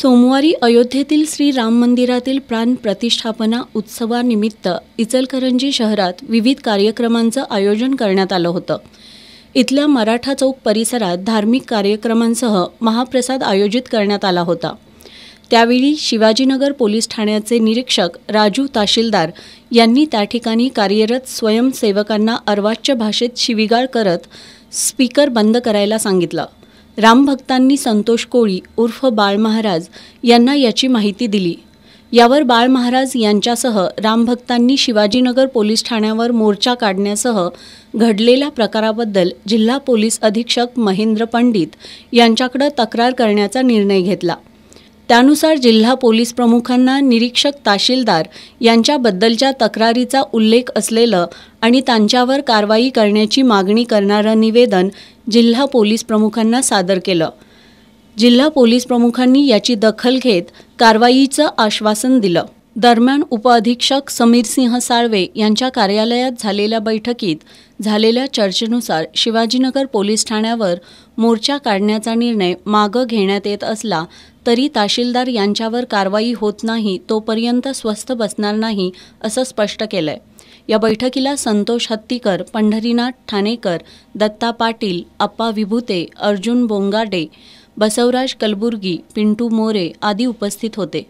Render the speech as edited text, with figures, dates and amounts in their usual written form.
सोमवारी अयोध्येतील श्री राम मंदिरातील प्राण प्रतिष्ठापना उत्सवानिमित्त इचलकरंजी शहरात विविध कार्यक्रमांचं आयोजन करण्यात आलं होतं। इथल्या मराठा चौक परिसरात धार्मिक कार्यक्रमांसह महाप्रसाद आयोजित करण्यात आला होता। त्यावेळी शिवाजीनगर पोलीस ठाण्याचे निरीक्षक राजू तहसीलदार यांनी त्या ठिकाणी कार्यरत स्वयंसेवकांना अर्वाच्य भाषेत शिवीगाळ करत स्पीकर बंद करायला सांगितलं। रामभक्तांनी संतोष कोळी उर्फ बाळ महाराज यांना याची माहिती दिली। यावर बाळ महाराज यांच्यासह रामभक्तांनी शिवाजीनगर पोलीस ठाण्यावर मोर्चा काढण्यासह घडलेल्या प्रकाराबद्दल जिल्हा पोलीस अधीक्षक महेंद्र पंडित यांच्याकडे तक्रार करण्याचा निर्णय घेतला। त्यानुसार जिल्हा पोलीस प्रमुखांना निरीक्षक तहसीलदार यांच्याबद्दलच्या तक्रारीचा उल्लेख असलेलं आणि त्यांच्यावर कारवाई करण्याची मागणी करणारं निवेदन जिल्हा पोलीस प्रमुखांना सादर केलं। जिल्हा पोलीस प्रमुखांनी याची दखल घेत कारवाईचं आश्वासन दिलं। दरम्यान उपअधीक्षक समीरसिंह साळवे यांच्या कार्यालयात झालेल्या बैठकीत झालेल्या चर्चेनुसार शिवाजीनगर पोलीस ठाण्यावर मोर्चा काढण्याचा निर्णय मागे घेण्यात येत असला तरी तहसीलदार यांच्यावर कारवाई होत नाही तोपर्यंत स्वस्थ बसणार नाही असं स्पष्ट केलंय। या बैठकीला संतोष हत्तीकर, पंढरीनाथ ठाणेकर, दत्ता पाटील, अप्पा विभूते, अर्जुन बोंगाडे, बसवराज कलबुर्गी, पिंटू मोरे आदी उपस्थित होते।